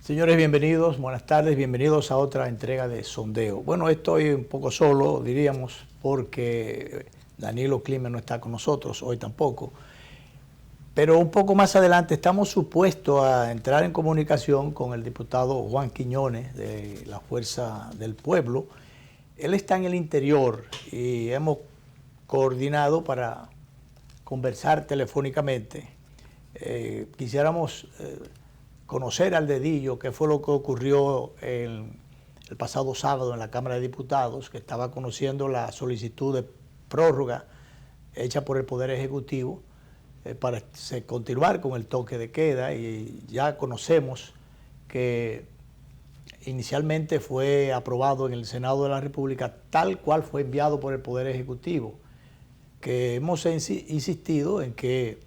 Señores, bienvenidos, buenas tardes, bienvenidos a otra entrega de Sondeo. Bueno, estoy un poco solo, diríamos, porque Danilo Climent no está con nosotros, hoy tampoco. Pero un poco más adelante estamos supuestos a entrar en comunicación con el diputado Juan Quiñones de la Fuerza del Pueblo. Él está en el interior y hemos coordinado para conversar telefónicamente. Quisiéramos conocer al dedillo qué fue lo que ocurrió el pasado sábado en la Cámara de Diputados, que estaba conociendo la solicitud de prórroga hecha por el Poder Ejecutivo para continuar con el toque de queda, y ya conocemos que inicialmente fue aprobado en el Senado de la República tal cual fue enviado por el Poder Ejecutivo, que hemos insistido en que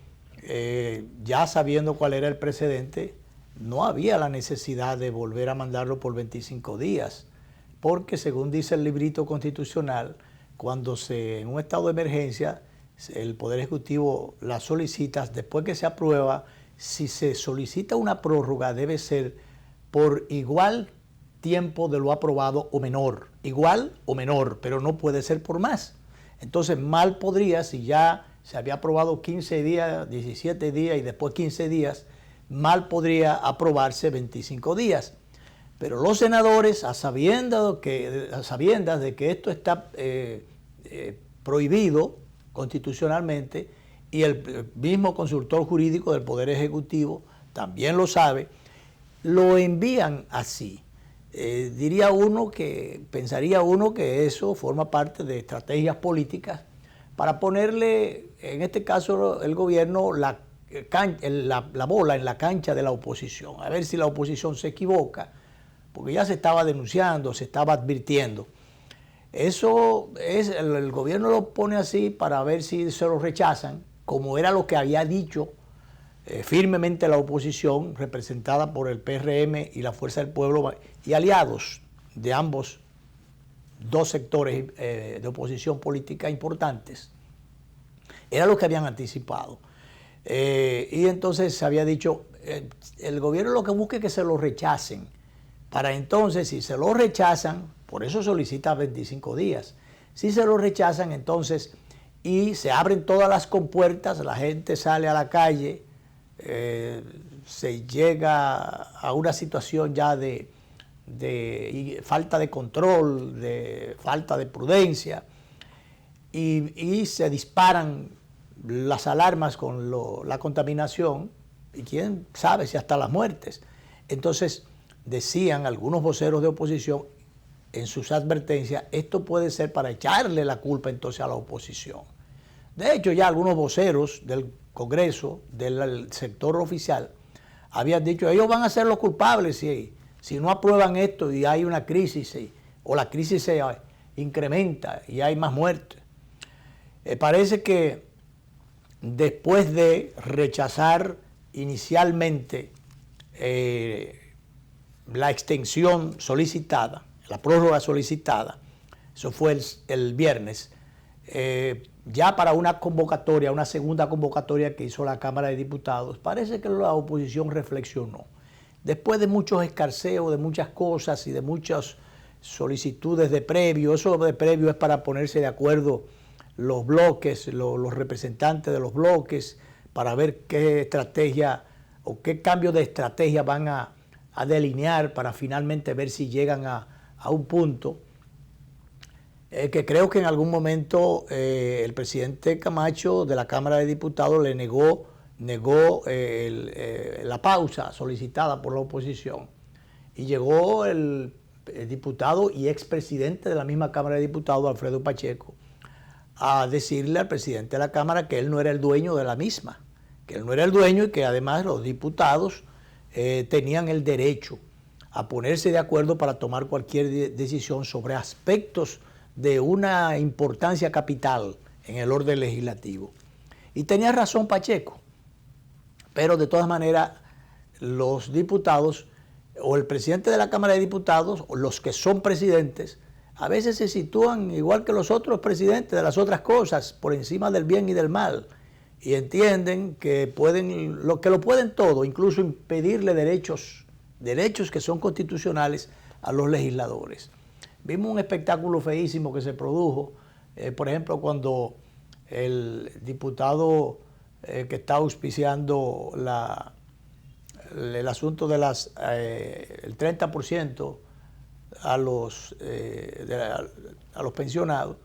ya sabiendo cuál era el precedente, no había la necesidad de volver a mandarlo por 25 días, porque según dice el librito constitucional, cuando en un estado de emergencia el Poder Ejecutivo la solicita, después que se aprueba, si se solicita una prórroga debe ser por igual tiempo de lo aprobado o menor, igual o menor, pero no puede ser por más. Entonces mal podría, si ya se había aprobado 15 días, 17 días y después 15 días, mal podría aprobarse 25 días. Pero los senadores, a sabiendas de que esto está prohibido constitucionalmente, y el mismo consultor jurídico del Poder Ejecutivo también lo sabe, lo envían así. Pensaría uno que eso forma parte de estrategias políticas para ponerle, en este caso el gobierno, la bola en la cancha de la oposición, a ver si la oposición se equivoca, porque ya se estaba denunciando, se estaba advirtiendo. Eso es, el gobierno lo pone así para ver si se lo rechazan, como era lo que había dicho firmemente la oposición, representada por el PRM y la Fuerza del Pueblo y aliados de ambos dos sectores de oposición política importantes. Era lo que habían anticipado. Y entonces se había dicho, el gobierno lo que busca es que se lo rechacen, para entonces, si se lo rechazan, por eso solicita 25 días, si se lo rechazan entonces, y se abren todas las compuertas, la gente sale a la calle, se llega a una situación ya de falta de control, de falta de prudencia, y se disparan las alarmas con la contaminación, y quién sabe si hasta las muertes. Entonces decían algunos voceros de oposición en sus advertencias, esto puede ser para echarle la culpa entonces a la oposición. De hecho, ya algunos voceros del Congreso, del sector oficial, habían dicho, ellos van a ser los culpables si no aprueban esto y hay una crisis, o la crisis se incrementa y hay más muertes. Parece que después de rechazar inicialmente la extensión solicitada, la prórroga solicitada, eso fue el viernes, ya para una convocatoria, una segunda convocatoria que hizo la Cámara de Diputados, parece que la oposición reflexionó. Después de muchos escarceos, de muchas cosas y de muchas solicitudes de previo, eso de previo es para ponerse de acuerdo los bloques, los representantes de los bloques, para ver qué estrategia o qué cambio de estrategia van a delinear para finalmente ver si llegan a un punto que creo que en algún momento el presidente Camacho de la Cámara de Diputados le negó la pausa solicitada por la oposición, y llegó el diputado y expresidente de la misma Cámara de Diputados, Alfredo Pacheco, a decirle al presidente de la Cámara que él no era el dueño de la misma, que él no era el dueño, y que además los diputados tenían el derecho a ponerse de acuerdo para tomar cualquier decisión sobre aspectos de una importancia capital en el orden legislativo. Y tenía razón Pacheco, pero de todas maneras los diputados o el presidente de la Cámara de Diputados, o los que son presidentes, a veces se sitúan igual que los otros presidentes de las otras cosas, por encima del bien y del mal, y entienden que lo pueden todo, incluso impedirle derechos derechos que son constitucionales a los legisladores. Vimos un espectáculo feísimo que se produjo, por ejemplo, cuando el diputado que está auspiciando el asunto de el 30% a los pensionados,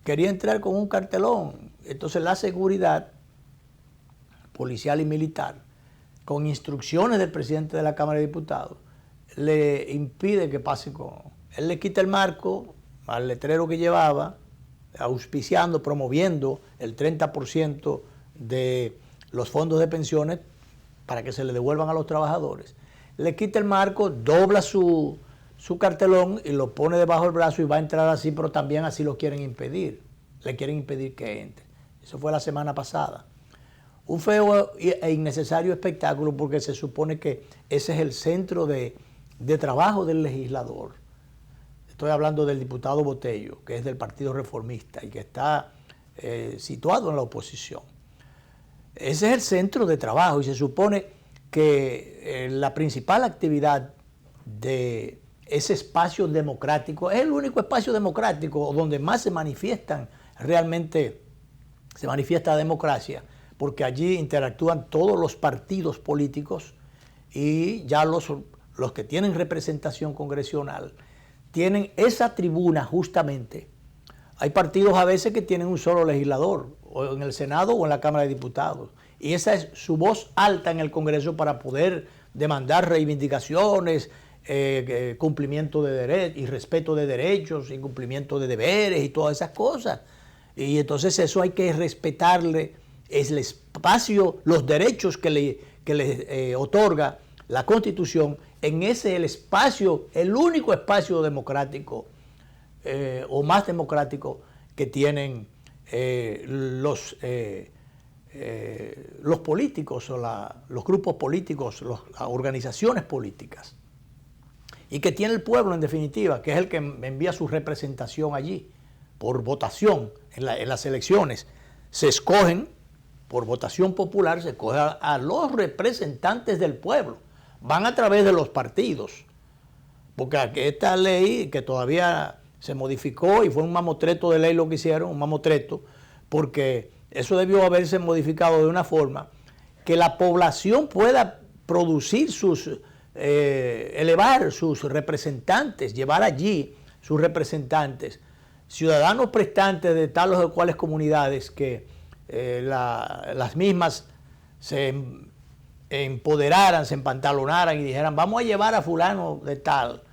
quería entrar con un cartelón. Entonces la seguridad policial y militar, con instrucciones del presidente de la Cámara de Diputados, le impide que pase con... Él le quita el marco al letrero que llevaba, auspiciando, promoviendo el 30% de los fondos de pensiones para que se le devuelvan a los trabajadores. Le quita el marco, dobla su cartelón y lo pone debajo del brazo y va a entrar así, pero también así lo quieren impedir. Le quieren impedir que entre. Eso fue la semana pasada. Un feo e innecesario espectáculo porque se supone que ese es el centro de trabajo del legislador. Estoy hablando del diputado Botello, que es del Partido Reformista y que está situado en la oposición. Ese es el centro de trabajo y se supone que la principal actividad de ese espacio democrático es el único espacio democrático donde más se manifiesta la democracia, porque allí interactúan todos los partidos políticos y ya los que tienen representación congresional tienen esa tribuna justamente. Hay partidos a veces que tienen un solo legislador, o en el Senado o en la Cámara de Diputados, y esa es su voz alta en el Congreso para poder demandar reivindicaciones, cumplimiento de derechos y respeto de derechos y cumplimiento de deberes y todas esas cosas. Y entonces eso hay que respetarle, es el espacio, los derechos que le otorga la Constitución. En ese el espacio, el único espacio democrático o más democrático que tienen los políticos o los grupos políticos, las organizaciones políticas. Y que tiene el pueblo en definitiva, que es el que envía su representación allí por votación en las elecciones. Se escogen, por votación popular, se escoge a los representantes del pueblo. Van a través de los partidos. Porque esta ley que todavía se modificó y fue un mamotreto de ley lo que hicieron, un mamotreto, porque eso debió haberse modificado de una forma que la población pueda producir elevar sus representantes, llevar allí sus representantes, ciudadanos prestantes de tales o cuales comunidades que las mismas se empoderaran, se empantalonaran y dijeran, vamos a llevar a fulano de tal,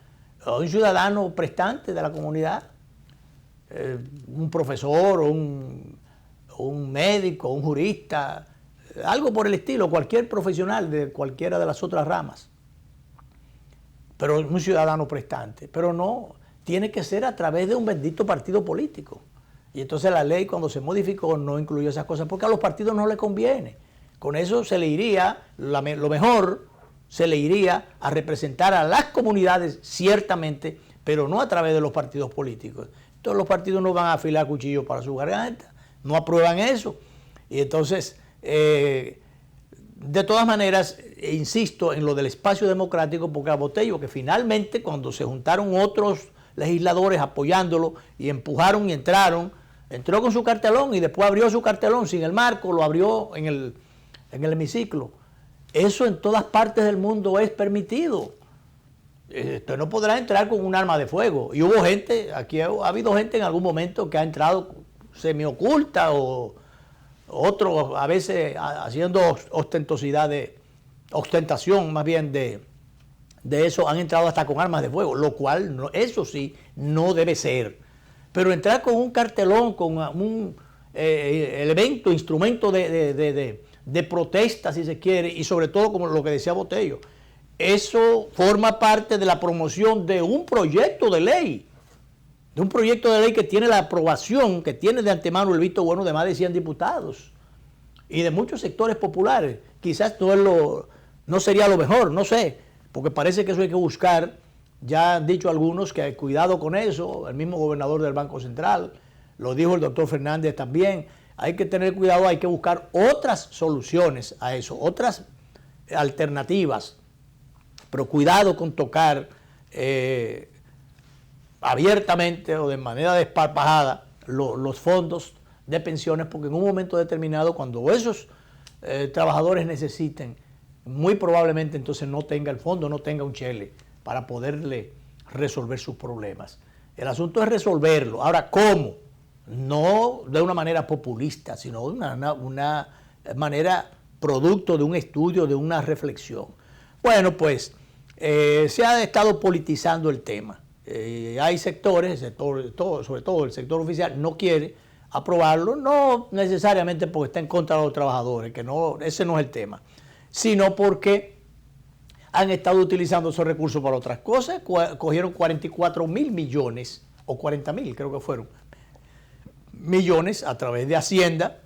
un ciudadano prestante de la comunidad, un profesor, un médico, un jurista, algo por el estilo, cualquier profesional de cualquiera de las otras ramas, pero un ciudadano prestante. Pero no, tiene que ser a través de un bendito partido político. Y entonces la ley, cuando se modificó, no incluyó esas cosas porque a los partidos no les conviene. Con eso se le iría, lo mejor se le iría a representar a las comunidades, ciertamente, pero no a través de los partidos políticos. Entonces los partidos no van a afilar cuchillos para su garganta, no aprueban eso. Y entonces, de todas maneras, insisto en lo del espacio democrático, porque a Botello, que finalmente cuando se juntaron otros legisladores apoyándolo y empujaron y entró con su cartelón y después abrió su cartelón sin el marco, lo abrió en el hemiciclo. Eso en todas partes del mundo es permitido. Usted no podrá entrar con un arma de fuego. Y hubo gente, aquí ha habido gente en algún momento que ha entrado semioculta o otros a veces haciendo ostentación más bien de eso, han entrado hasta con armas de fuego, lo cual no, eso sí no debe ser. Pero entrar con un cartelón, con un elemento, instrumento de protesta, si se quiere, y sobre todo como lo que decía Botello, eso forma parte de la promoción de un proyecto de ley, que tiene la aprobación, que tiene de antemano el visto bueno de más de 100 diputados y de muchos sectores populares. Quizás no sería lo mejor, no sé, porque parece que eso hay que buscar. Ya han dicho algunos que hay cuidado con eso, el mismo gobernador del Banco Central, lo dijo el doctor Fernández también. Hay que tener cuidado, hay que buscar otras soluciones a eso, otras alternativas Pero cuidado con tocar abiertamente o de manera desparpajada los fondos de pensiones, porque en un momento determinado, cuando esos trabajadores necesiten, muy probablemente entonces no tenga el fondo, no tenga un chele para poderle resolver sus problemas. El asunto es resolverlo. Ahora, ¿cómo? No de una manera populista, sino de una manera producto de un estudio, de una reflexión. Bueno, pues se ha estado politizando el tema. Hay sectores, sobre todo el sector oficial, no quiere aprobarlo, no necesariamente porque está en contra de los trabajadores, que no, ese no es el tema, sino porque han estado utilizando esos recursos para otras cosas. Cogieron 44.000 millones, o 40.000 creo que fueron, millones a través de Hacienda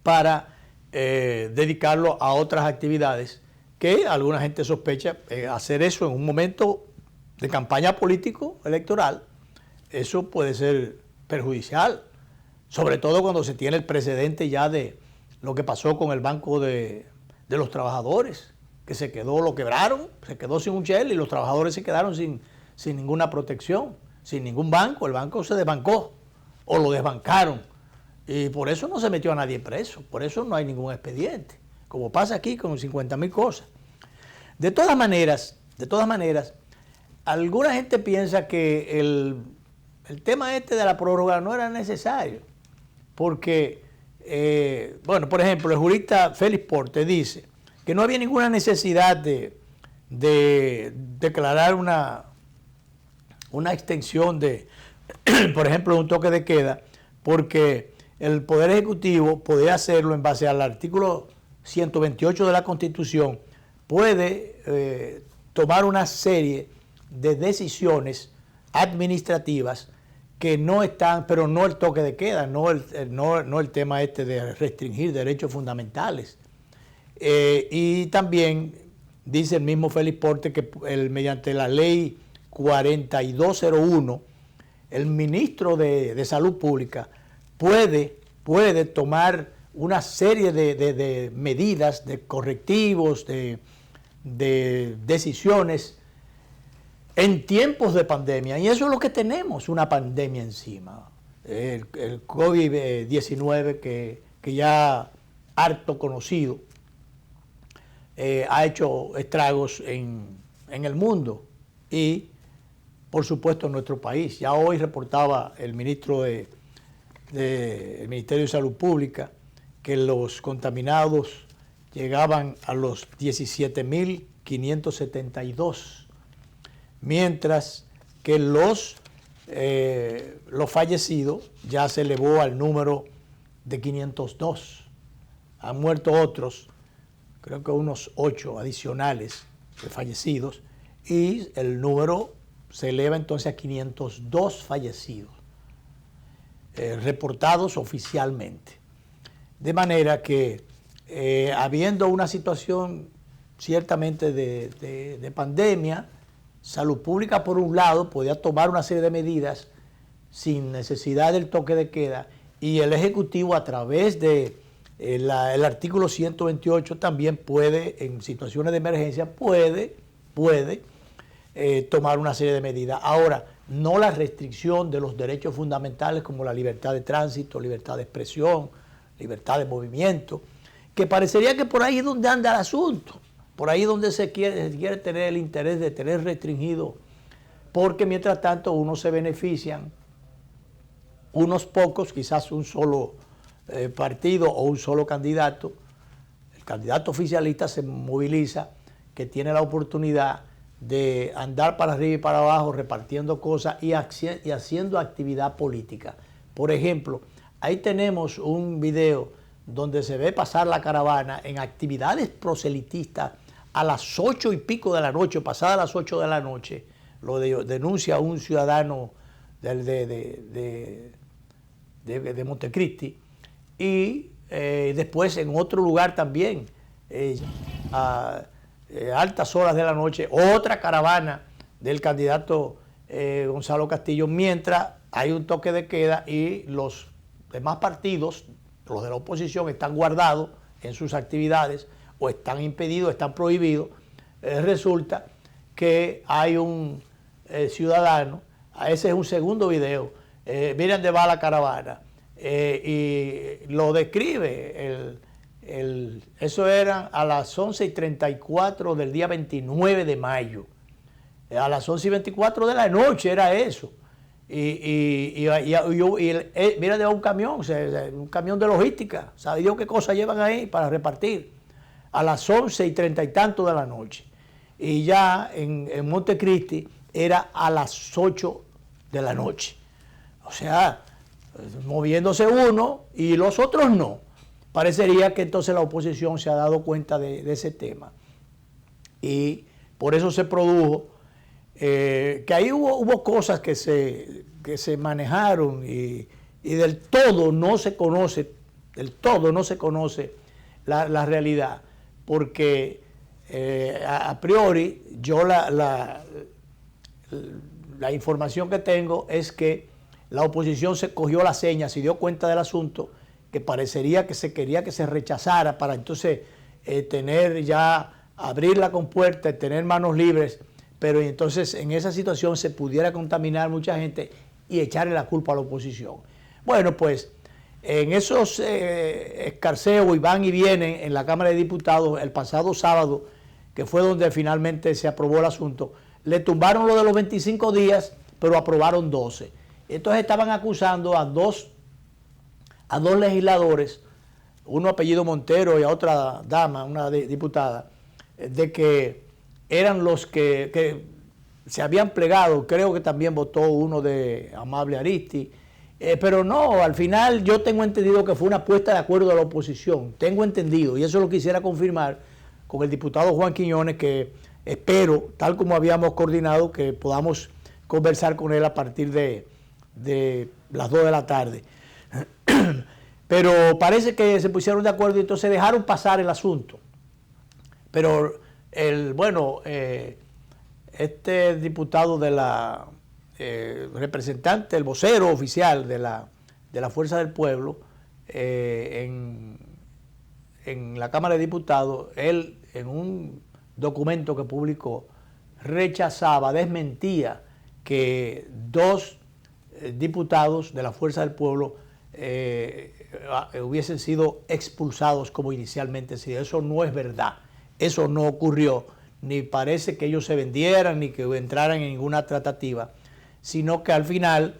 para dedicarlo a otras actividades que alguna gente sospecha hacer eso en un momento de campaña político-electoral. Eso puede ser perjudicial, sobre todo cuando se tiene el precedente ya de lo que pasó con el Banco de los Trabajadores, que lo quebraron, se quedó sin un chel y los trabajadores se quedaron sin ninguna protección, sin ningún banco. El banco se desbancó o lo desbancaron y por eso no se metió a nadie preso, por eso no hay ningún expediente, como pasa aquí con 50.000 cosas. De todas maneras, alguna gente piensa que el tema este de la prórroga no era necesario, porque, bueno, por ejemplo, el jurista Félix Porte dice que no había ninguna necesidad de declarar una extensión de, por ejemplo, un toque de queda, porque el Poder Ejecutivo podía hacerlo en base al artículo 128 de la Constitución, puede tomar una serie de decisiones administrativas que no están, pero no el toque de queda, no el tema este de restringir derechos fundamentales. Y también dice el mismo Félix Porte que mediante la ley 4201, el ministro de Salud Pública puede tomar una serie de medidas, de correctivos, de decisiones en tiempos de pandemia. Y eso es lo que tenemos, una pandemia encima. El COVID-19 que ya harto conocido, ha hecho estragos en el mundo y, por supuesto, en nuestro país. Ya hoy reportaba el ministro del Ministerio de Salud Pública que los contaminados llegaban a los 17.572, mientras que los fallecidos ya se elevó al número de 502. Han muerto otros, creo que unos 8 adicionales de fallecidos, y el número se eleva entonces a 502 fallecidos, reportados oficialmente. De manera que, habiendo una situación ciertamente de pandemia, Salud Pública, por un lado, podía tomar una serie de medidas sin necesidad del toque de queda, y el Ejecutivo, a través de el artículo 128, también puede, en situaciones de emergencia, puede tomar una serie de medidas. Ahora, no la restricción de los derechos fundamentales como la libertad de tránsito, libertad de expresión, libertad de movimiento, que parecería que por ahí es donde anda el asunto, por ahí es donde se quiere tener el interés de tener restringido, porque mientras tanto unos se benefician, unos pocos, quizás un solo partido o un solo candidato. El candidato oficialista se moviliza, que tiene la oportunidad de andar para arriba y para abajo repartiendo cosas y haciendo actividad política. Por ejemplo, ahí tenemos un video donde se ve pasar la caravana en actividades proselitistas a las 8 y pico de la noche, pasadas las 8 de la noche. Lo denuncia un ciudadano de Montecristi. Y después en otro lugar también, a altas horas de la noche, otra caravana del candidato Gonzalo Castillo, mientras hay un toque de queda y los demás partidos, los de la oposición, están guardados en sus actividades o están impedidos, están prohibidos resulta que hay un ciudadano, ese es un segundo video, miren dónde va la caravana, y lo describe, eso era a las 11:34 del día 29 de mayo, a las 11:24 de la noche era eso. Mira, de un camión, un camión de logística, ¿sabe Dios qué cosas llevan ahí para repartir? A las 11:30 y tanto de la noche. Y ya en Montecristi era a las 8 de la noche. O sea, moviéndose uno y los otros no. Parecería que entonces la oposición se ha dado cuenta de ese tema. Y por eso se produjo que ahí hubo cosas que se manejaron y del todo no se conoce, la realidad, porque a priori yo la información que tengo es que la oposición se cogió la seña, se dio cuenta del asunto, que parecería que se quería que se rechazara para entonces abrir la compuerta y tener manos libres, pero entonces en esa situación se pudiera contaminar mucha gente y echarle la culpa a la oposición. Bueno, pues en esos escarceos y van y vienen en la Cámara de Diputados el pasado sábado, que fue donde finalmente se aprobó el asunto, le tumbaron lo de los 25 días, pero aprobaron 12. Entonces estaban acusando a dos legisladores, uno apellido Montero y a otra dama, una diputada, de que eran los que se habían plegado. Creo que también votó uno de Amable Aristi, pero no, al final yo tengo entendido que fue una puesta de acuerdo de la oposición, tengo entendido, y eso lo quisiera confirmar con el diputado Juan Quiñones, que espero, tal como habíamos coordinado, que podamos conversar con él a partir de las 2 de la tarde. Pero parece que se pusieron de acuerdo y entonces dejaron pasar el asunto. Pero este diputado de la representante, el vocero oficial de la Fuerza del Pueblo, en la Cámara de Diputados, él en un documento que publicó desmentía que dos diputados de la Fuerza del Pueblo hubiesen sido expulsados como inicialmente se dijo. Eso no es verdad, eso no ocurrió, ni parece que ellos se vendieran ni que entraran en ninguna tratativa, sino que al final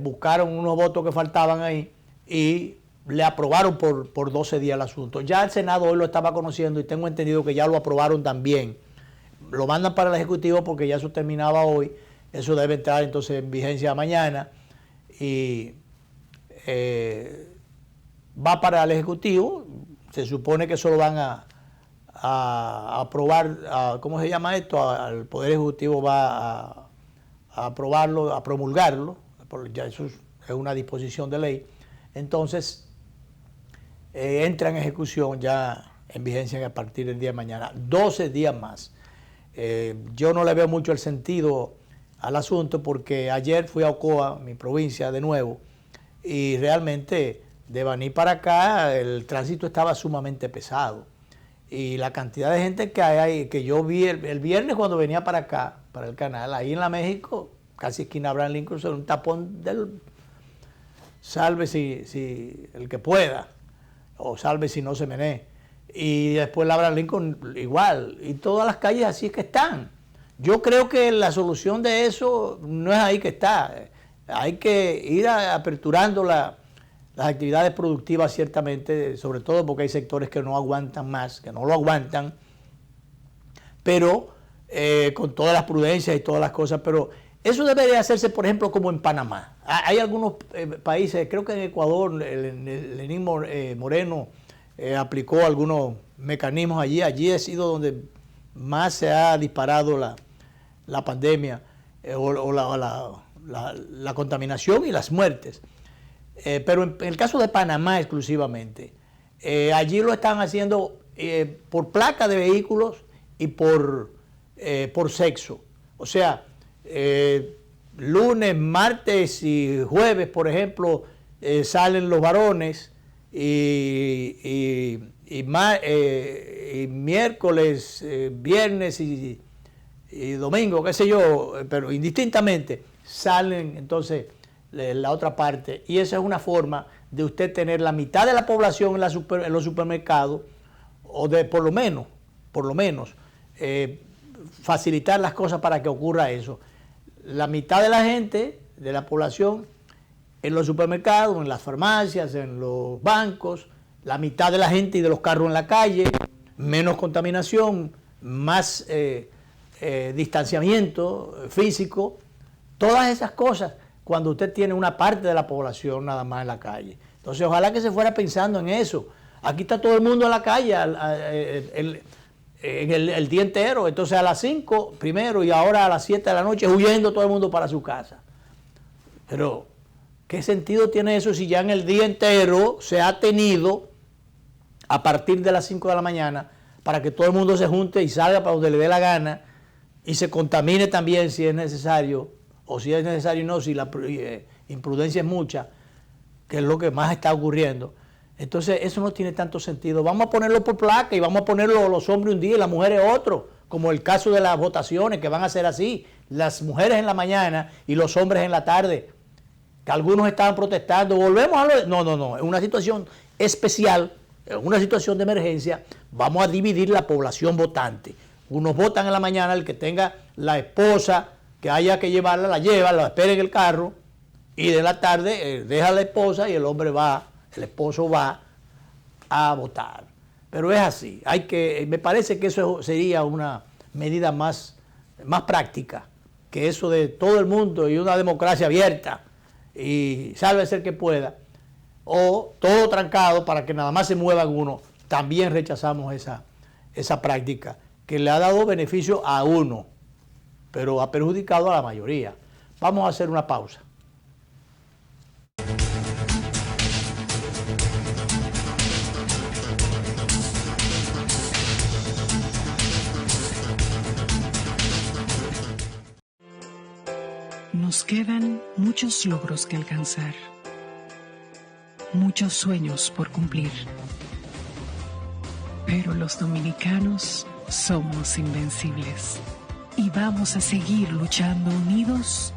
buscaron unos votos que faltaban ahí y le aprobaron por 12 días el asunto. Ya el Senado hoy lo estaba conociendo y tengo entendido que ya lo aprobaron también. Lo mandan para el Ejecutivo porque ya eso terminaba hoy, eso debe entrar entonces en vigencia mañana y va para el Ejecutivo. Se supone que eso lo van a aprobar, ¿cómo se llama esto? Al Poder Ejecutivo va a aprobarlo, a promulgarlo, ya eso es una disposición de ley. Entonces entra en ejecución ya en vigencia a partir del día de mañana, 12 días más. Yo no le veo mucho el sentido al asunto porque ayer fui a Ocoa, mi provincia, de nuevo, y realmente de Baní para acá el tránsito estaba sumamente pesado. Y la cantidad de gente que hay, que yo vi el viernes cuando venía para acá, para el canal, ahí en la México, casi esquina Abraham Lincoln, un tapón del salve si el que pueda, o salve si no se menee. Y después la Abraham Lincoln igual, y todas las calles así es que están. Yo creo que la solución de eso no es ahí que está. Hay que ir aperturando las actividades productivas ciertamente, sobre todo porque hay sectores que no aguantan más, que no lo aguantan, pero con todas las prudencias y todas las cosas, pero eso debería hacerse, por ejemplo, como en Panamá. Hay algunos países, creo que en Ecuador, Lenín Moreno aplicó algunos mecanismos allí. Allí ha sido donde más se ha disparado la pandemia o la contaminación y las muertes. Pero en el caso de Panamá exclusivamente, allí lo están haciendo por placa de vehículos y por sexo. O sea, lunes, martes y jueves, por ejemplo, salen los varones y miércoles, viernes y domingo, qué sé yo, pero indistintamente salen entonces la otra parte, y esa es una forma de usted tener la mitad de la población en los supermercados, o de por lo menos facilitar las cosas para que ocurra eso. La mitad de la gente, de la población, en los supermercados, en las farmacias, en los bancos, la mitad de la gente y de los carros en la calle, menos contaminación, más distanciamiento físico, todas esas cosas cuando usted tiene una parte de la población nada más en la calle. Entonces ojalá que se fuera pensando en eso. Aquí está todo el mundo en la calle el día entero, entonces a las 5 primero y ahora a las 7 de la noche huyendo todo el mundo para su casa. Pero ¿qué sentido tiene eso si ya en el día entero se ha tenido a partir de las 5 de la mañana para que todo el mundo se junte y salga para donde le dé la gana y se contamine también si es necesario, o si es necesario no, si la imprudencia es mucha, que es lo que más está ocurriendo? Entonces eso no tiene tanto sentido. Vamos a ponerlo por placa y vamos a ponerlo los hombres un día y las mujeres otro, como el caso de las votaciones que van a ser así, las mujeres en la mañana y los hombres en la tarde, que algunos estaban protestando. Volvemos a lo... No, es una situación especial, es una situación de emergencia. Vamos a dividir la población votante. Unos votan en la mañana, el que tenga la esposa que haya que llevarla, la lleva, la espera en el carro, y de la tarde deja a la esposa y el hombre va, el esposo va a votar. Pero es así, me parece que eso sería una medida más práctica que eso de todo el mundo y una democracia abierta y sálvese el que pueda, o todo trancado para que nada más se muevan uno. También rechazamos esa práctica que le ha dado beneficio a uno, pero ha perjudicado a la mayoría. Vamos a hacer una pausa. Nos quedan muchos logros que alcanzar, muchos sueños por cumplir. Pero los dominicanos somos invencibles y vamos a seguir luchando unidos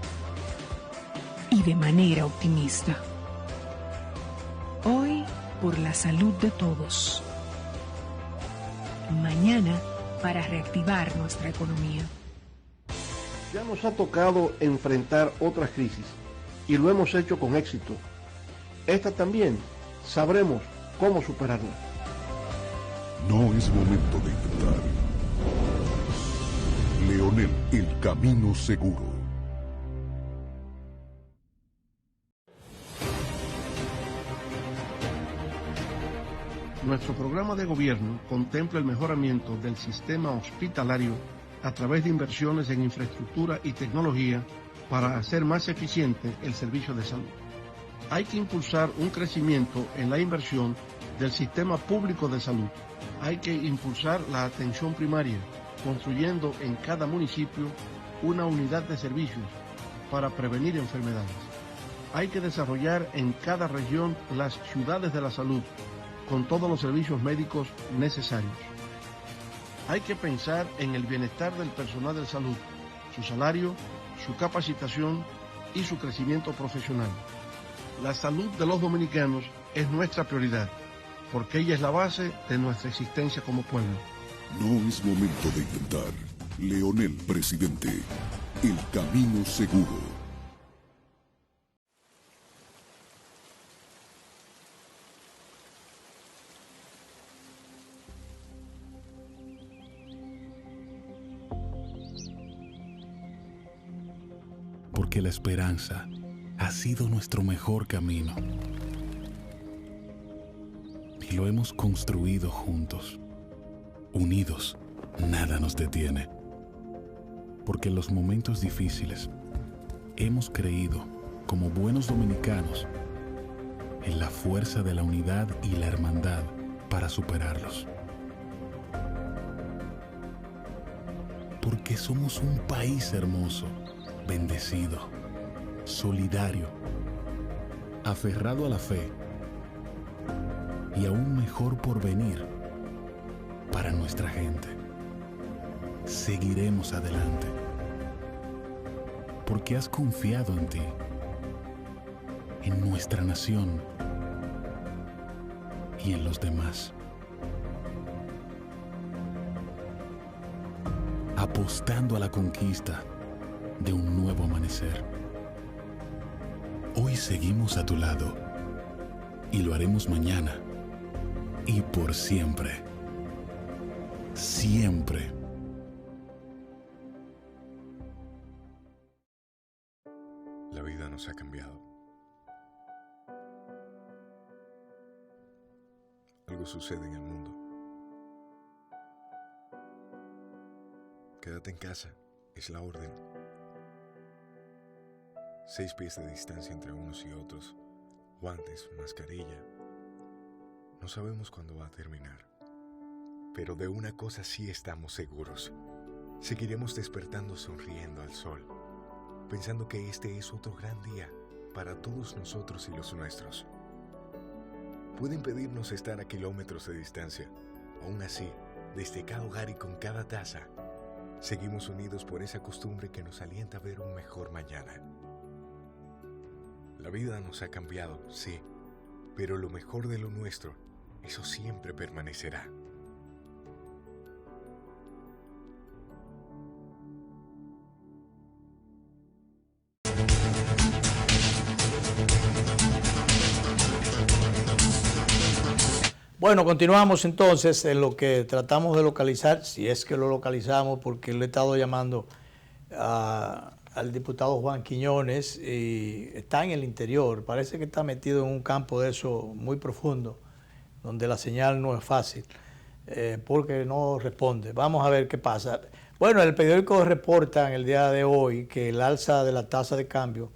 y de manera optimista. Hoy por la salud de todos. Mañana para reactivar nuestra economía. Ya nos ha tocado enfrentar otras crisis y lo hemos hecho con éxito. Esta también sabremos cómo superarla. No es momento de intentar. Leonel, el camino seguro. Nuestro programa de gobierno contempla el mejoramiento del sistema hospitalario a través de inversiones en infraestructura y tecnología para hacer más eficiente el servicio de salud. Hay que impulsar un crecimiento en la inversión del sistema público de salud. Hay que impulsar la atención primaria, construyendo en cada municipio una unidad de servicios para prevenir enfermedades. Hay que desarrollar en cada región las ciudades de la salud, con todos los servicios médicos necesarios. Hay que pensar en el bienestar del personal de salud, su salario, su capacitación y su crecimiento profesional. La salud de los dominicanos es nuestra prioridad, porque ella es la base de nuestra existencia como pueblo. No es momento de intentar. Leonel, presidente. El camino seguro. Porque la esperanza ha sido nuestro mejor camino. Y lo hemos construido juntos. Unidos, nada nos detiene. Porque en los momentos difíciles hemos creído, como buenos dominicanos, en la fuerza de la unidad y la hermandad para superarlos. Porque somos un país hermoso, bendecido, solidario, aferrado a la fe y a un mejor porvenir para nuestra gente. Seguiremos adelante, porque has confiado en ti, en nuestra nación y en los demás. Apostando a la conquista de un nuevo amanecer. Hoy seguimos a tu lado y lo haremos mañana y por siempre. Siempre. La vida nos ha cambiado. Algo sucede en el mundo. Quédate en casa, es la orden. 6 pies de distancia entre unos y otros, guantes, mascarilla. No sabemos cuándo va a terminar, pero de una cosa sí estamos seguros. Seguiremos despertando sonriendo al sol, pensando que este es otro gran día para todos nosotros y los nuestros. Pueden pedirnos estar a kilómetros de distancia, aún así, desde cada hogar y con cada taza, seguimos unidos por esa costumbre que nos alienta a ver un mejor mañana. La vida nos ha cambiado, sí, pero lo mejor de lo nuestro, eso siempre permanecerá. Bueno, continuamos entonces en lo que tratamos de localizar, si es que lo localizamos, porque le he estado llamando al diputado Juan Quiñones y está en el interior, parece que está metido en un campo de eso muy profundo, donde la señal no es fácil, porque no responde. Vamos a ver qué pasa. Bueno, el periódico reporta en el día de hoy que el alza de la tasa de cambio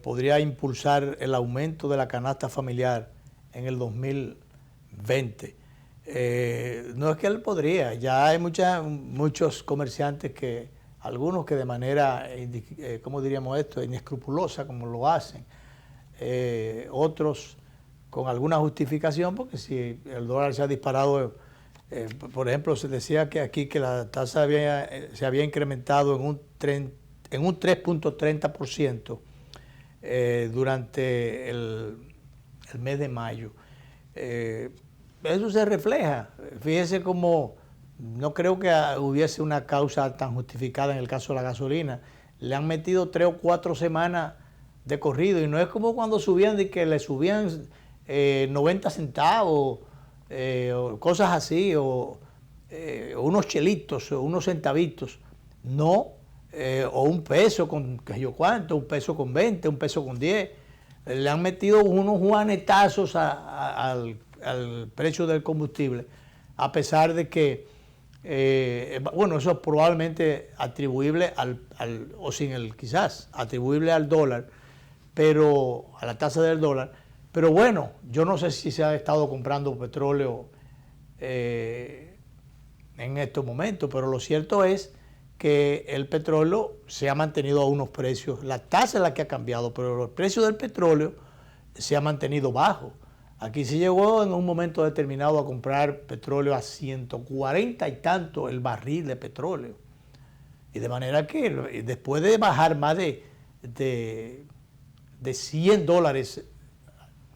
podría impulsar el aumento de la canasta familiar en el 2020. No es que él podría, ya hay muchos comerciantes que, algunos que de manera, ¿cómo diríamos esto?, inescrupulosa, como lo hacen, otros con alguna justificación, porque si el dólar se ha disparado, por ejemplo, se decía que aquí que la tasa se había incrementado en un 3.30% durante el mes de mayo. Eso se refleja. Fíjese cómo no creo que hubiese una causa tan justificada en el caso de la gasolina. Le han metido 3 o 4 semanas de corrido y no es como cuando subían de que le subían 90 centavos o cosas así o unos chelitos o unos centavitos. No, o un peso con qué sé yo cuánto, un peso con 20, un peso con 10. Le han metido unos juanetazos al precio del combustible, a pesar de que, bueno, eso es probablemente atribuible o sin el quizás, atribuible al dólar, pero a la tasa del dólar. Pero bueno, yo no sé si se ha estado comprando petróleo en estos momentos, pero lo cierto es que el petróleo se ha mantenido a unos precios, la tasa es la que ha cambiado, pero el precio del petróleo se ha mantenido bajo. Aquí se llegó en un momento determinado a comprar petróleo a 140 y tanto el barril de petróleo. Y de manera que después de bajar más de $100,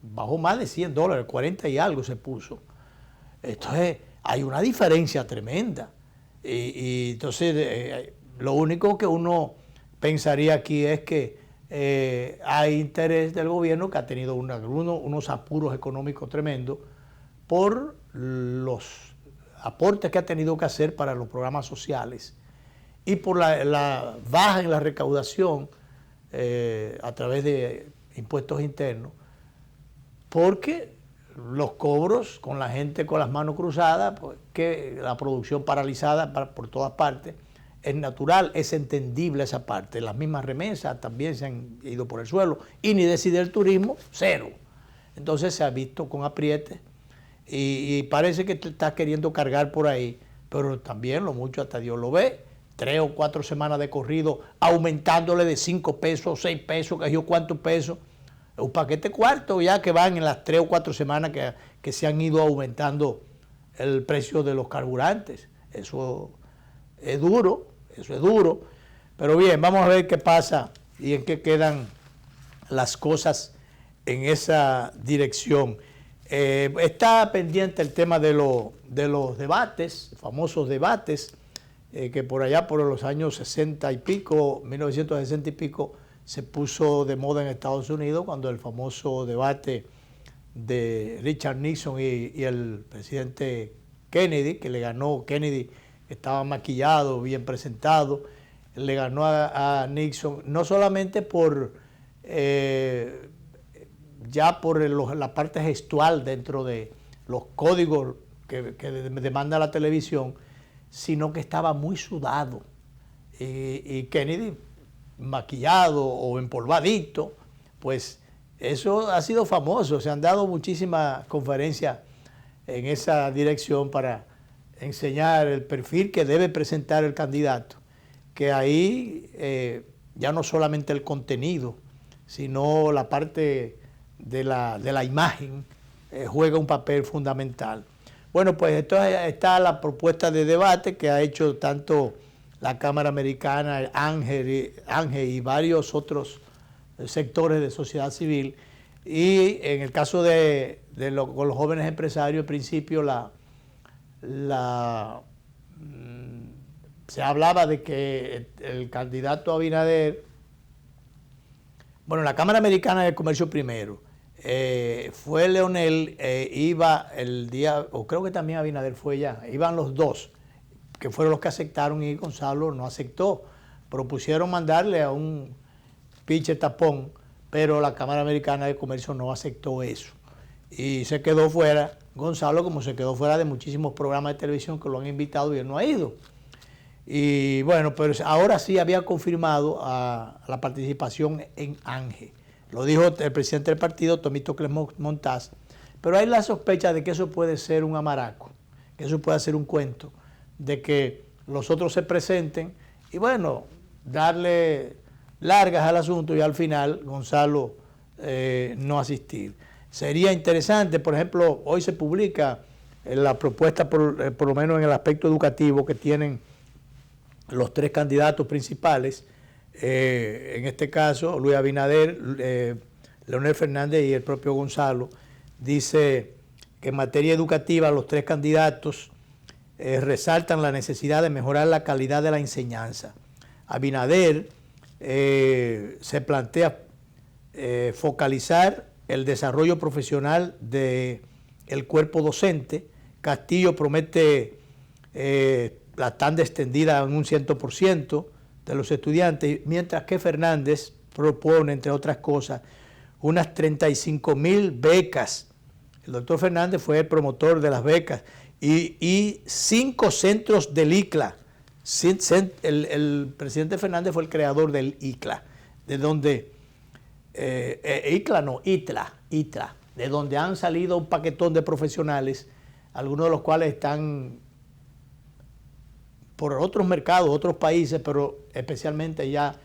bajó más de $100, 40 y algo se puso. Entonces hay una diferencia tremenda. Y entonces lo único que uno pensaría aquí es que hay interés del gobierno, que ha tenido unos apuros económicos tremendos por los aportes que ha tenido que hacer para los programas sociales y por la baja en la recaudación a través de impuestos internos, porque los cobros con la gente con las manos cruzadas, pues, que la producción paralizada por todas partes, es natural, es entendible esa parte. Las mismas remesas también se han ido por el suelo y ni decide el turismo, cero. Entonces se ha visto con apriete y parece que está queriendo cargar por ahí, pero también lo mucho hasta Dios lo ve. 3 o 4 semanas de corrido aumentándole de 5 pesos, 6 pesos, que yo cuántos pesos. un paquete cuarto ya que van en las 3 o 4 semanas que se han ido aumentando el precio de los carburantes. Eso es duro, pero bien, vamos a ver qué pasa y en qué quedan las cosas en esa dirección. Está pendiente el tema de los debates, famosos debates, que por allá por los años 60 y pico, 1960 y pico, se puso de moda en Estados Unidos cuando el famoso debate de Richard Nixon y el presidente Kennedy, que le ganó. Kennedy estaba maquillado, bien presentado, le ganó a Nixon, no solamente por la parte gestual dentro de los códigos que demanda la televisión, sino que estaba muy sudado. Y Kennedy, maquillado o empolvadito, pues eso ha sido famoso. Se han dado muchísimas conferencias en esa dirección para enseñar el perfil que debe presentar el candidato, que ahí ya no solamente el contenido, sino la parte de la imagen juega un papel fundamental. Bueno, pues entonces está la propuesta de debate que ha hecho tanto la Cámara Americana, el ANGE y varios otros sectores de sociedad civil. Y en el caso con los jóvenes empresarios, al principio se hablaba de que el candidato Abinader, bueno, la Cámara Americana de Comercio primero, fue Leonel, iba el día, o creo que también Abinader fue ya, iban los dos, que fueron los que aceptaron y Gonzalo no aceptó. Propusieron mandarle a un pitcher tapón, pero la Cámara Americana de Comercio no aceptó eso. Y se quedó fuera Gonzalo, como se quedó fuera de muchísimos programas de televisión que lo han invitado y él no ha ido. Y bueno, pero ahora sí había confirmado la participación en ANGE. Lo dijo el presidente del partido, Temístocles Montaz, pero hay la sospecha de que eso puede ser un amaraco, que eso puede ser un cuento, de que los otros se presenten y bueno, darle largas al asunto y al final Gonzalo no asistir. Sería interesante, por ejemplo, hoy se publica la propuesta, por lo menos en el aspecto educativo, que tienen los 3 candidatos principales, en este caso Luis Abinader, Leonel Fernández y el propio Gonzalo. Dice que en materia educativa los 3 candidatos resaltan la necesidad de mejorar la calidad de la enseñanza. Abinader se plantea focalizar el desarrollo profesional del cuerpo docente. Castillo promete la tanda extendida en un 100% de los estudiantes, mientras que Fernández propone, entre otras cosas, unas 35,000 becas. El doctor Fernández fue el promotor de las becas y 5 centros del ICLA. El presidente Fernández fue el creador del ICLA, de donde ITLA, de donde han salido un paquetón de profesionales, algunos de los cuales están por otros mercados, otros países, pero especialmente ya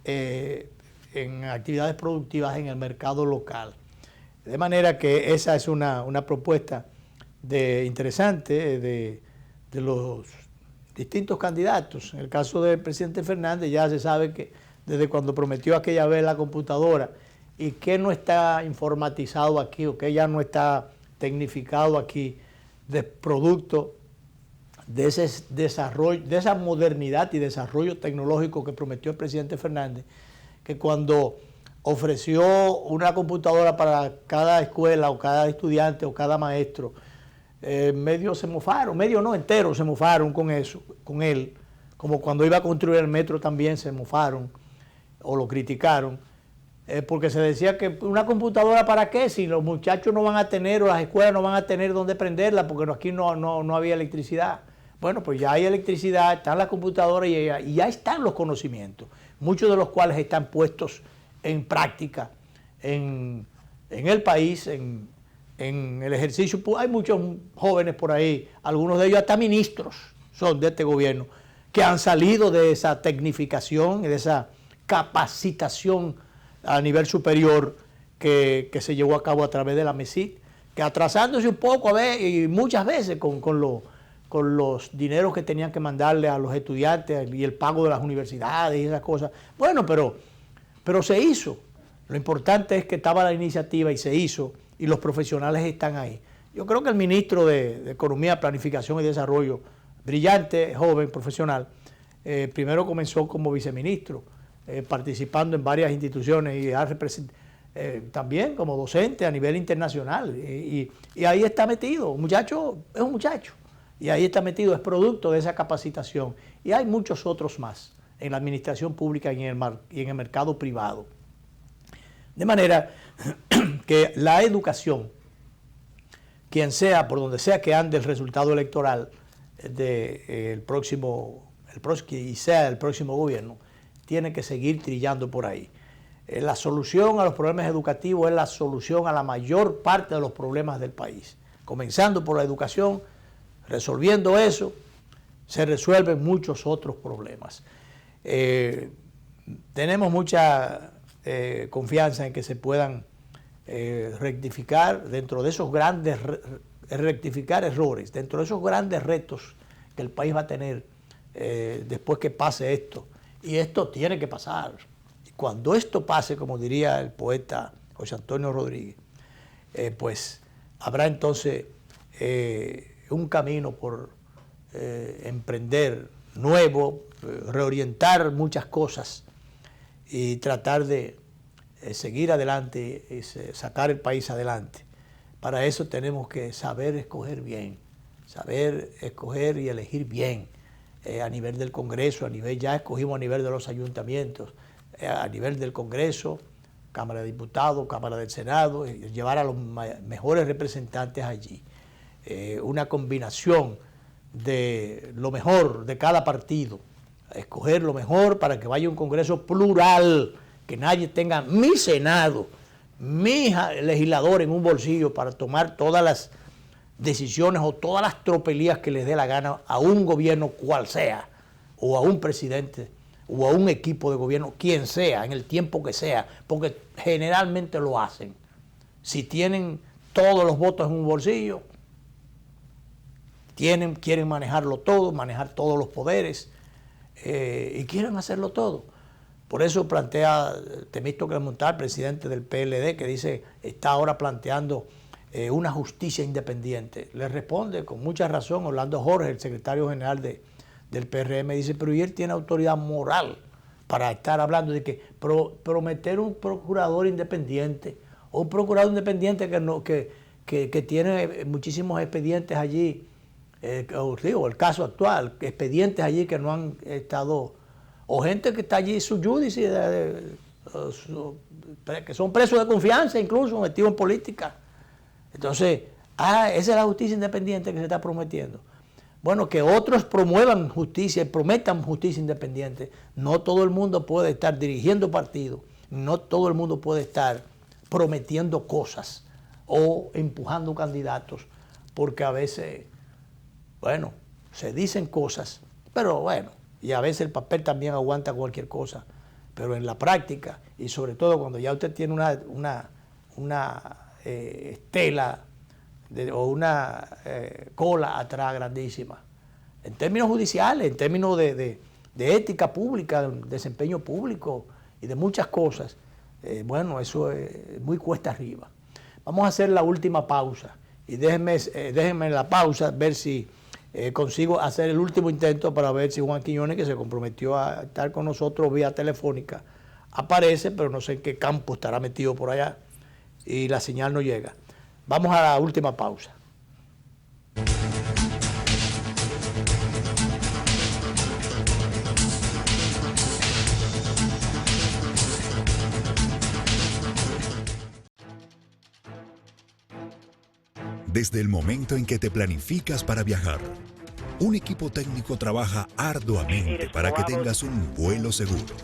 en actividades productivas en el mercado local. De manera que esa es una propuesta interesante de los distintos candidatos. En el caso del presidente Fernández ya se sabe que desde cuando prometió aquella vez la computadora y que no está informatizado aquí o que ya no está tecnificado aquí, de producto de ese desarrollo, de esa modernidad y desarrollo tecnológico que prometió el presidente Fernández, que cuando ofreció una computadora para cada escuela o cada estudiante o cada maestro, medio se mofaron, medio no, entero se mofaron con eso, con él, como cuando iba a construir el metro también se mofaron o lo criticaron, porque se decía que una computadora para qué, si los muchachos no van a tener o las escuelas no van a tener dónde prenderla, porque aquí no había electricidad. Bueno, pues ya hay electricidad, están las computadoras y ya están los conocimientos, muchos de los cuales están puestos en práctica en el país, en el ejercicio. Hay muchos jóvenes por ahí, algunos de ellos hasta ministros son de este gobierno, que han salido de esa tecnificación y de esa capacitación a nivel superior que se llevó a cabo a través de la MESIC, que atrasándose un poco y muchas veces con los dineros que tenían que mandarle a los estudiantes y el pago de las universidades y esas cosas. Bueno, pero se hizo. Lo importante es que estaba la iniciativa y se hizo, y los profesionales están ahí. Yo creo que el ministro de Economía, Planificación y Desarrollo, brillante, joven, profesional, primero comenzó como viceministro, participando en varias instituciones y también como docente a nivel internacional. Y ahí está metido. Un muchacho es un muchacho. Y ahí está metido, es producto de esa capacitación. Y hay muchos otros más en la administración pública y en el mercado privado. De manera que la educación, quien sea, por donde sea que ande el resultado electoral del próximo gobierno, tiene que seguir trillando por ahí. La solución a los problemas educativos es la solución a la mayor parte de los problemas del país. Comenzando por la educación, resolviendo eso, se resuelven muchos otros problemas. Tenemos mucha confianza en que se puedan rectificar dentro de esos grandes, rectificar errores, dentro de esos grandes retos que el país va a tener después que pase esto. Y esto tiene que pasar. Y cuando esto pase, como diría el poeta José Antonio Rodríguez, pues habrá entonces un camino por emprender nuevo, reorientar muchas cosas y tratar de seguir adelante y sacar el país adelante. Para eso tenemos que saber escoger bien, saber escoger y elegir bien a nivel del Congreso, ya escogimos a nivel de los ayuntamientos, a nivel del Congreso, Cámara de Diputados, Cámara del Senado, llevar a los mejores representantes allí. Una combinación de lo mejor de cada partido, escoger lo mejor para que vaya un Congreso plural, que nadie tenga mi Senado, mi legislador en un bolsillo para tomar todas las decisiones o todas las tropelías que les dé la gana a un gobierno cual sea, o a un presidente, o a un equipo de gobierno, quien sea, en el tiempo que sea, porque generalmente lo hacen. Si tienen todos los votos en un bolsillo, quieren manejarlo todo, manejar todos los poderes, y quieren hacerlo todo. Por eso plantea Temístocles Montal, presidente del PLD, que dice, está ahora planteando una justicia independiente. Le responde con mucha razón Orlando Jorge, el secretario general del PRM, dice, pero ¿y él tiene autoridad moral para estar hablando de que prometer un procurador independiente, o un procurador independiente que tiene muchísimos expedientes allí, o el caso actual, expedientes allí que no han estado, o gente que está allí sub judice, que son presos de confianza, incluso metidos en política? Entonces, esa es la justicia independiente que se está prometiendo. Bueno, que otros promuevan justicia y prometan justicia independiente. No todo el mundo puede estar dirigiendo partidos, no todo el mundo puede estar prometiendo cosas o empujando candidatos, porque a veces, bueno, se dicen cosas, pero bueno, y a veces el papel también aguanta cualquier cosa, pero en la práctica, y sobre todo cuando ya usted tiene una estela o una cola atrás grandísima, en términos judiciales, en términos de ética pública, de desempeño público y de muchas cosas, bueno, eso es muy cuesta arriba. Vamos a hacer la última pausa y déjenme en la pausa ver si consigo hacer el último intento para ver si Juan Quiñones, que se comprometió a estar con nosotros vía telefónica, aparece, pero no sé en qué campo estará metido por allá y la señal no llega. Vamos a la última pausa. Desde el momento en que te planificas para viajar, un equipo técnico trabaja arduamente para que tengas un vuelo seguro.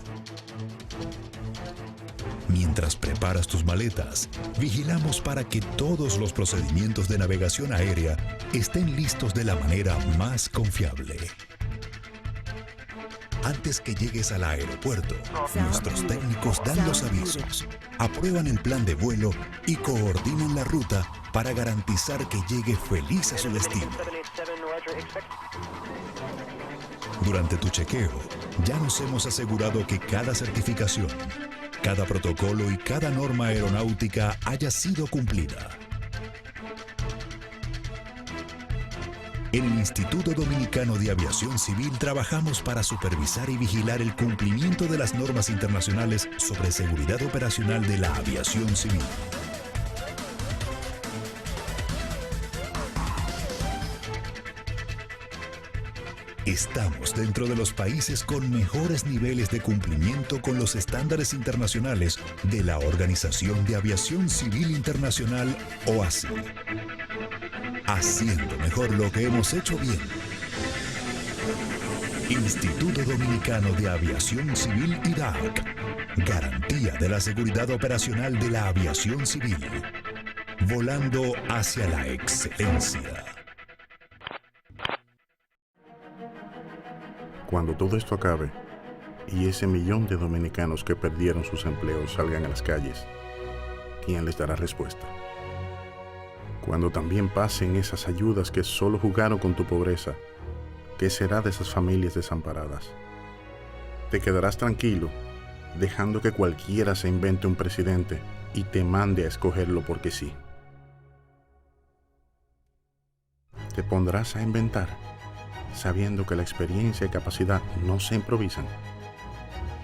Mientras preparas tus maletas, vigilamos para que todos los procedimientos de navegación aérea estén listos de la manera más confiable. Antes que llegues al aeropuerto, nuestros técnicos dan los avisos, aprueban el plan de vuelo y coordinan la ruta para garantizar que llegue feliz a su destino. Durante tu chequeo, ya nos hemos asegurado que cada certificación, cada protocolo y cada norma aeronáutica haya sido cumplida. En el Instituto Dominicano de Aviación Civil trabajamos para supervisar y vigilar el cumplimiento de las normas internacionales sobre seguridad operacional de la aviación civil. Estamos dentro de los países con mejores niveles de cumplimiento con los estándares internacionales de la Organización de Aviación Civil Internacional, OACI. Haciendo mejor lo que hemos hecho bien. Instituto Dominicano de Aviación Civil IDAC. Garantía de la seguridad operacional de la aviación civil. Volando hacia la excelencia. Cuando todo esto acabe y ese millón de dominicanos que perdieron sus empleos salgan a las calles, ¿quién les dará respuesta? Cuando también pasen esas ayudas que solo jugaron con tu pobreza, ¿qué será de esas familias desamparadas? ¿Te quedarás tranquilo dejando que cualquiera se invente un presidente y te mande a escogerlo porque sí? ¿Te pondrás a inventar sabiendo que la experiencia y capacidad no se improvisan?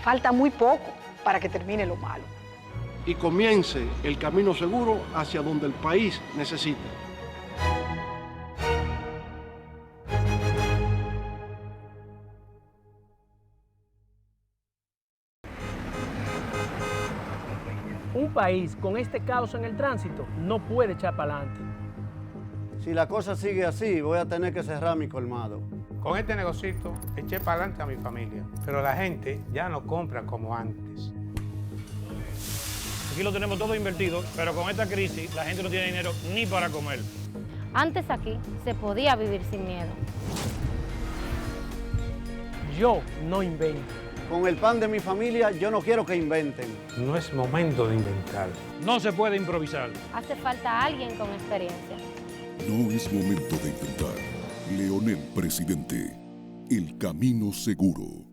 Falta muy poco para que termine lo malo. Y comience el camino seguro hacia donde el país necesita. Un país con este caos en el tránsito no puede echar para adelante. Si la cosa sigue así, voy a tener que cerrar mi colmado. Con este negocito eché para adelante a mi familia, pero la gente ya no compra como antes. Aquí lo tenemos todo invertido, pero con esta crisis la gente no tiene dinero ni para comer. Antes aquí se podía vivir sin miedo. Yo no invento. Con el pan de mi familia, yo no quiero que inventen. No es momento de inventar. No se puede improvisar. Hace falta alguien con experiencia. No es momento de inventar. Leonel Presidente. El camino seguro.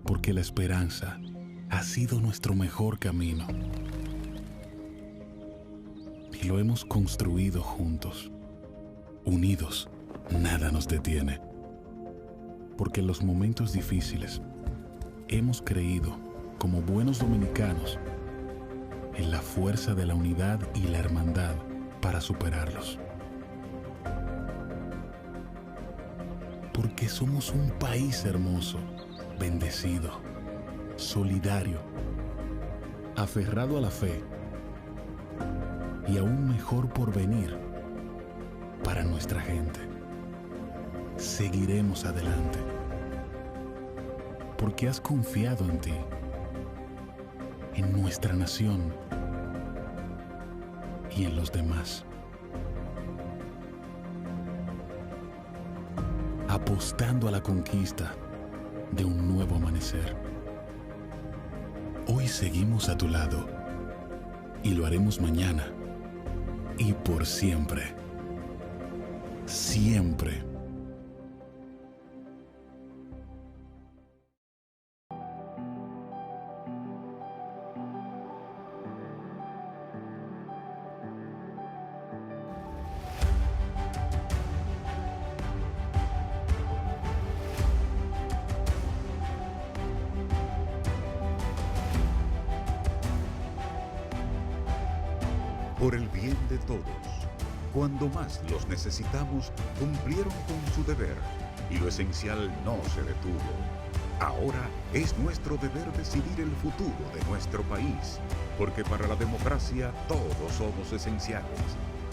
Porque la esperanza ha sido nuestro mejor camino. Y lo hemos construido juntos. Unidos, nada nos detiene. Porque en los momentos difíciles hemos creído, como buenos dominicanos, en la fuerza de la unidad y la hermandad para superarlos. Porque somos un país hermoso, bendecido, solidario, aferrado a la fe y a un mejor porvenir para nuestra gente. Seguiremos adelante porque has confiado en ti, en nuestra nación y en los demás. Apostando a la conquista de un nuevo amanecer. Hoy seguimos a tu lado y lo haremos mañana y por siempre. Siempre. Por el bien de todos, cuando más los necesitamos, cumplieron con su deber y lo esencial no se detuvo. Ahora es nuestro deber decidir el futuro de nuestro país, porque para la democracia todos somos esenciales.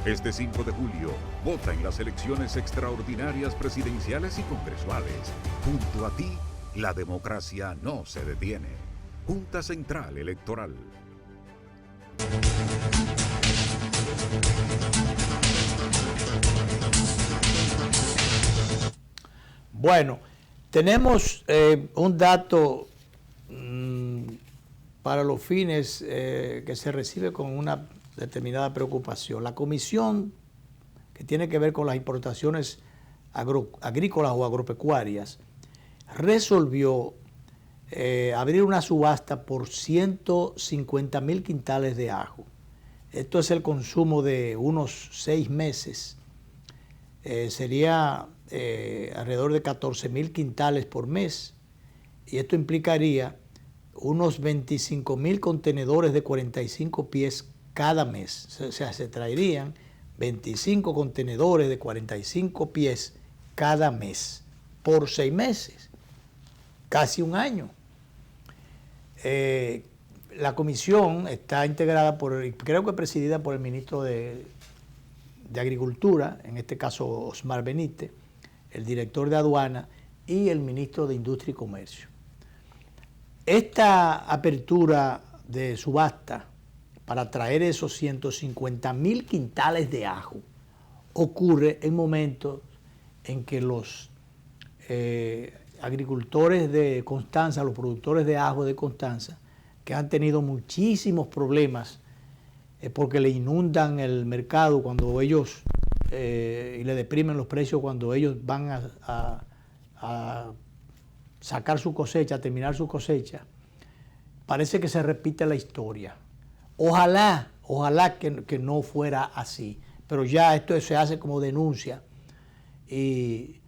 Este 5 de julio, vota en las elecciones extraordinarias presidenciales y congresuales. Junto a ti, La democracia no se detiene. Junta Central Electoral. Bueno, tenemos un dato para los fines que se recibe con una determinada preocupación. La comisión que tiene que ver con las importaciones agrícolas o agropecuarias resolvió abrir una subasta por 150.000 quintales de ajo. Esto es el consumo de unos 6 meses. Sería alrededor de 14.000 quintales por mes, y esto implicaría unos 25.000 contenedores de 45 pies cada mes. O sea, se traerían 25 contenedores de 45 pies cada mes por 6 meses, casi un año. La comisión está integrada creo que presidida por el ministro de Agricultura, en este caso Osmar Benítez, el director de aduana y el ministro de Industria y Comercio. Esta apertura de subasta para traer esos 150.000 quintales de ajo ocurre en momentos en que los agricultores de Constanza, los productores de ajo de Constanza, que han tenido muchísimos problemas porque le inundan el mercado cuando ellos y le deprimen los precios cuando ellos van a sacar su cosecha, a terminar su cosecha. Parece que se repite la historia. Ojalá que no fuera así, pero ya esto se hace como denuncia. Y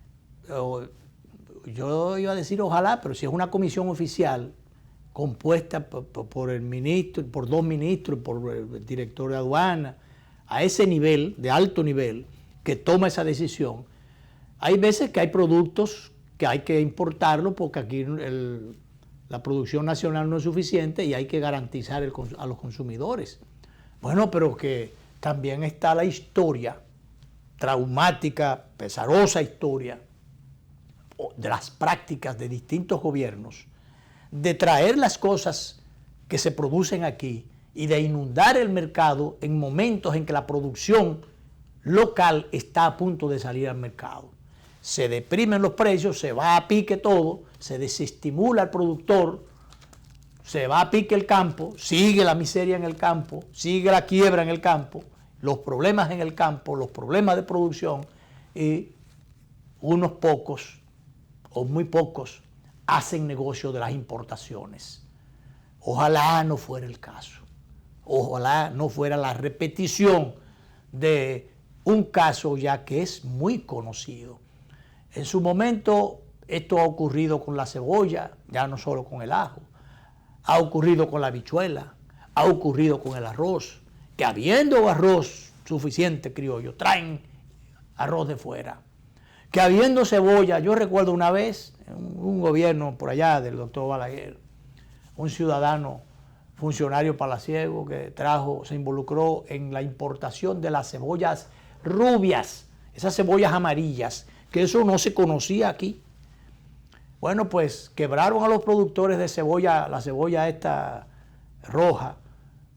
yo iba a decir ojalá, pero si es una comisión oficial compuesta por el ministro, por 2 ministros, por el director de aduana, a ese nivel, de alto nivel, que toma esa decisión. Hay veces que hay productos que hay que importarlos porque aquí la producción nacional no es suficiente y hay que garantizar a los consumidores. Bueno, pero que también está la historia traumática, pesarosa historia de las prácticas de distintos gobiernos de traer las cosas que se producen aquí y de inundar el mercado en momentos en que la producción local está a punto de salir al mercado. Se deprimen los precios, se va a pique todo, se desestimula al productor, se va a pique el campo, sigue la miseria en el campo, sigue la quiebra en el campo, los problemas en el campo, los problemas de producción, y unos pocos o muy pocos hacen negocio de las importaciones. Ojalá no fuera el caso. Ojalá no fuera la repetición de un caso ya que es muy conocido. En su momento esto ha ocurrido con la cebolla, ya no solo con el ajo, ha ocurrido con la habichuela, ha ocurrido con el arroz, que habiendo arroz suficiente criollo, traen arroz de fuera. Que habiendo cebolla, yo recuerdo una vez, un gobierno por allá del doctor Balaguer, un ciudadano funcionario palaciego que se involucró en la importación de las cebollas rubias, esas cebollas amarillas, que eso no se conocía aquí. Bueno, pues quebraron a los productores de cebolla, la cebolla esta roja,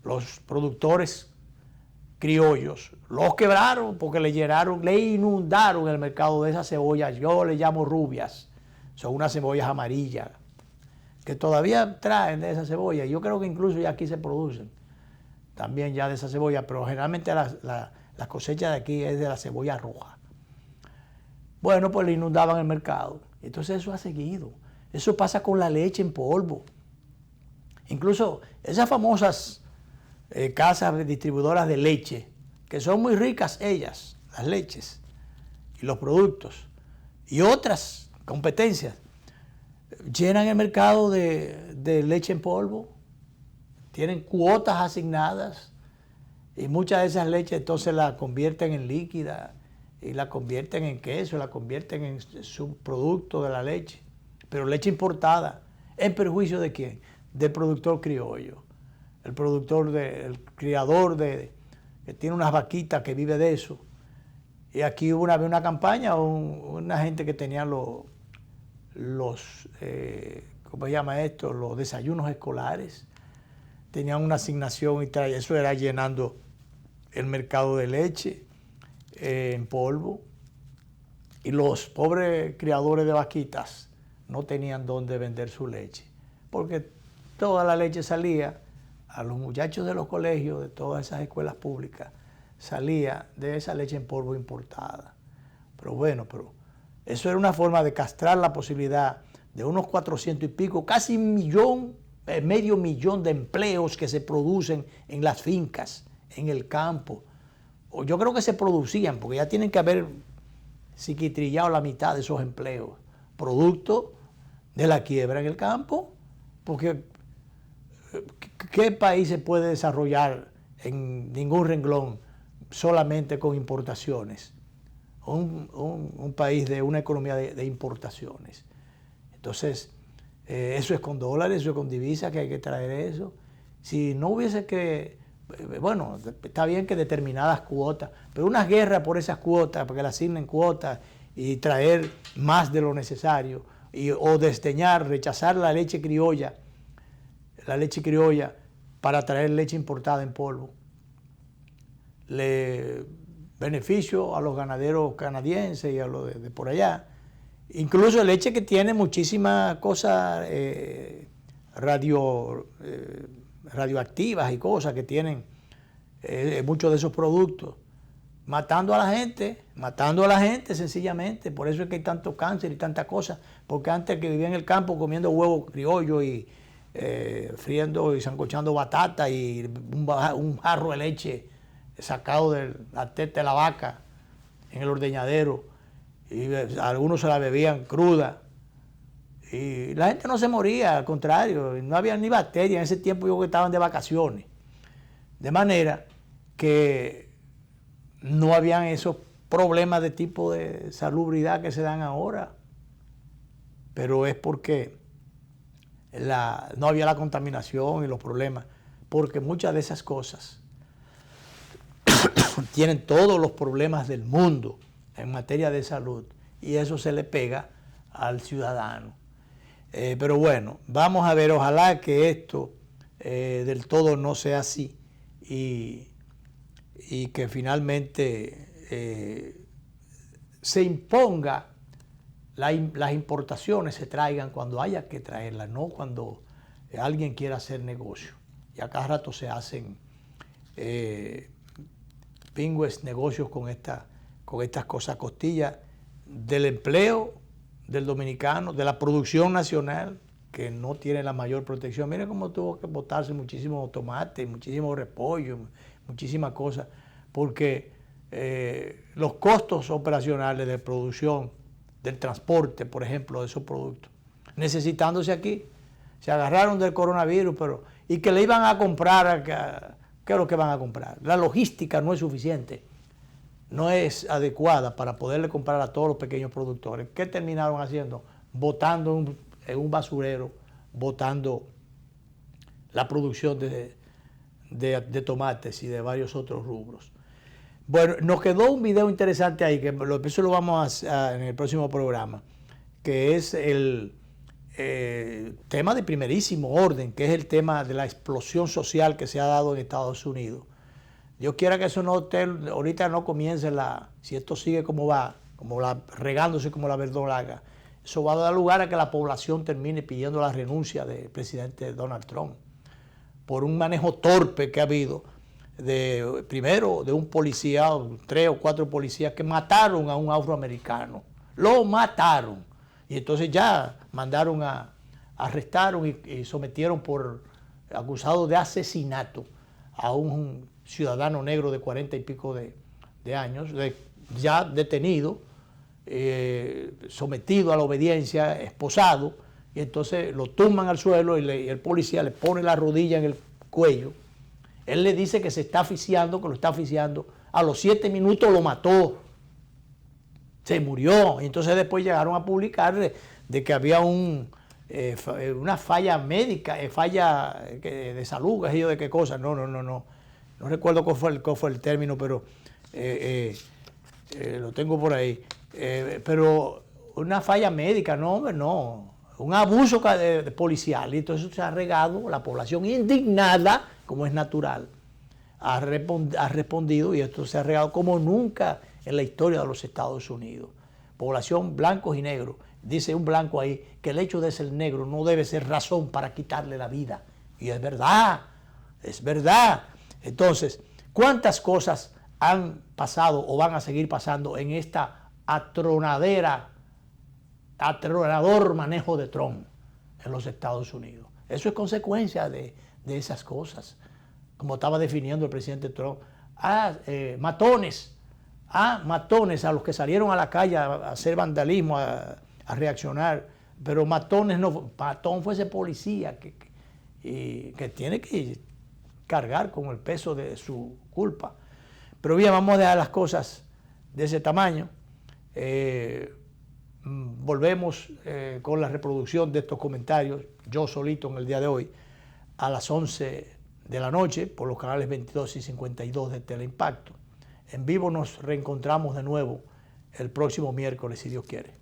los productores criollos, los quebraron porque le inundaron el mercado de esas cebollas, yo le llamo rubias, son unas cebollas amarillas, que todavía traen de esa cebolla. Yo creo que incluso ya aquí se producen también ya de esa cebolla, pero generalmente la cosecha de aquí es de la cebolla roja. Bueno, pues le inundaban el mercado. Entonces eso ha seguido. Eso pasa con la leche en polvo. Incluso esas famosas casas distribuidoras de leche, que son muy ricas ellas, las leches y los productos, y otras competencias, llenan el mercado de leche en polvo, tienen cuotas asignadas y muchas de esas leches entonces la convierten en líquida y la convierten en queso, la convierten en subproducto de la leche, pero leche importada, ¿en perjuicio de quién? Del productor criollo, el productor, el criador que tiene unas vaquitas que vive de eso. Y aquí hubo una campaña, una gente que tenía ¿cómo se llama esto? Los desayunos escolares. Tenían una asignación y eso era llenando el mercado de leche en polvo. Y los pobres criadores de vaquitas no tenían dónde vender su leche, porque toda la leche salía a los muchachos de los colegios, de todas esas escuelas públicas, salía de esa leche en polvo importada. Pero bueno, eso era una forma de castrar la posibilidad de unos 400 y pico, casi medio millón de empleos que se producen en las fincas, en el campo. O yo creo que se producían, porque ya tienen que haber psiquitrillado la mitad de esos empleos, producto de la quiebra en el campo, porque ¿qué país se puede desarrollar en ningún renglón solamente con importaciones? Un país de una economía de importaciones. Entonces, eso es con dólares, eso es con divisas, que hay que traer eso. Si no hubiese bueno, está bien que determinadas cuotas, pero una guerra por esas cuotas, porque le asignen cuotas y traer más de lo necesario, o desdeñar, rechazar la leche criolla para traer leche importada en polvo. Le beneficio a los ganaderos canadienses y a los de por allá. Incluso leche que tiene muchísimas cosas radioactivas y cosas que tienen muchos de esos productos, matando a la gente sencillamente. Por eso es que hay tanto cáncer y tantas cosas, porque antes que vivía en el campo comiendo huevo criollo y friendo y sancochando batata y un jarro de leche sacado de la teta de la vaca en el ordeñadero, y algunos se la bebían cruda, y la gente no se moría, al contrario, no había ni bacterias. En ese tiempo yo que estaban de vacaciones, de manera que no habían esos problemas de tipo de salubridad que se dan ahora, pero es porque no había la contaminación y los problemas, porque muchas de esas cosas tienen todos los problemas del mundo en materia de salud, y eso se le pega al ciudadano. Pero bueno, vamos a ver, ojalá que esto del todo no sea así, y que finalmente se imponga, las importaciones se traigan cuando haya que traerlas, no cuando alguien quiera hacer negocio. Y a cada rato se hacen pingües negocios con estas cosas, costillas del empleo del dominicano, de la producción nacional, que no tiene la mayor protección. Miren cómo tuvo que botarse muchísimos tomates, muchísimos repollos, muchísimas cosas, porque los costos operacionales de producción, del transporte, por ejemplo, de esos productos, necesitándose aquí, se agarraron del coronavirus, y que le iban a comprar, ¿qué es lo que van a comprar? La logística no es suficiente, no es adecuada para poderle comprar a todos los pequeños productores. ¿Qué terminaron haciendo? Botando en un basurero, botando la producción de tomates y de varios otros rubros. Bueno, nos quedó un video interesante ahí, que eso lo vamos a en el próximo programa, que es el tema de primerísimo orden, que es el tema de la explosión social que se ha dado en Estados Unidos. Dios quiera que eso ahorita no comience si esto sigue como va, regándose como la verdolaga, eso va a dar lugar a que la población termine pidiendo la renuncia del presidente Donald Trump por un manejo torpe que ha habido primero de un policía, 3 o 4 policías que mataron a un afroamericano, lo mataron, y entonces ya arrestaron y sometieron acusado de asesinato a un ciudadano negro de 40 y pico de años, ya detenido, sometido a la obediencia, esposado, y entonces lo tumban al suelo y el policía le pone la rodilla en el cuello. Él le dice que se está asfixiando, que lo está asfixiando. A los 7 minutos lo mató. Se murió. Y entonces después llegaron a publicar de que había una falla médica, falla de salud, qué sé yo de qué cosa. No recuerdo cuál fue el término, pero lo tengo por ahí. Pero una falla médica, no, hombre, no. Un abuso policial. Y entonces se ha regado, la población indignada, como es natural, ha respondido, y esto se ha regado como nunca en la historia de los Estados Unidos. Población blancos y negros. Dice un blanco ahí que el hecho de ser negro no debe ser razón para quitarle la vida. Y es verdad, es verdad. Entonces, ¿cuántas cosas han pasado o van a seguir pasando en esta atronador manejo de Trump en los Estados Unidos? Eso es consecuencia de esas cosas. Como estaba definiendo el presidente Trump, matones a los que salieron a la calle a hacer vandalismo, a reaccionar, pero matones no, matón fue ese policía que tiene que cargar con el peso de su culpa. Pero bien, vamos a dejar las cosas de ese tamaño. Volvemos con la reproducción de estos comentarios, yo solito en el día de hoy, a las 11 de la noche por los canales 22 y 52 de Teleimpacto. En vivo nos reencontramos de nuevo el próximo miércoles, si Dios quiere.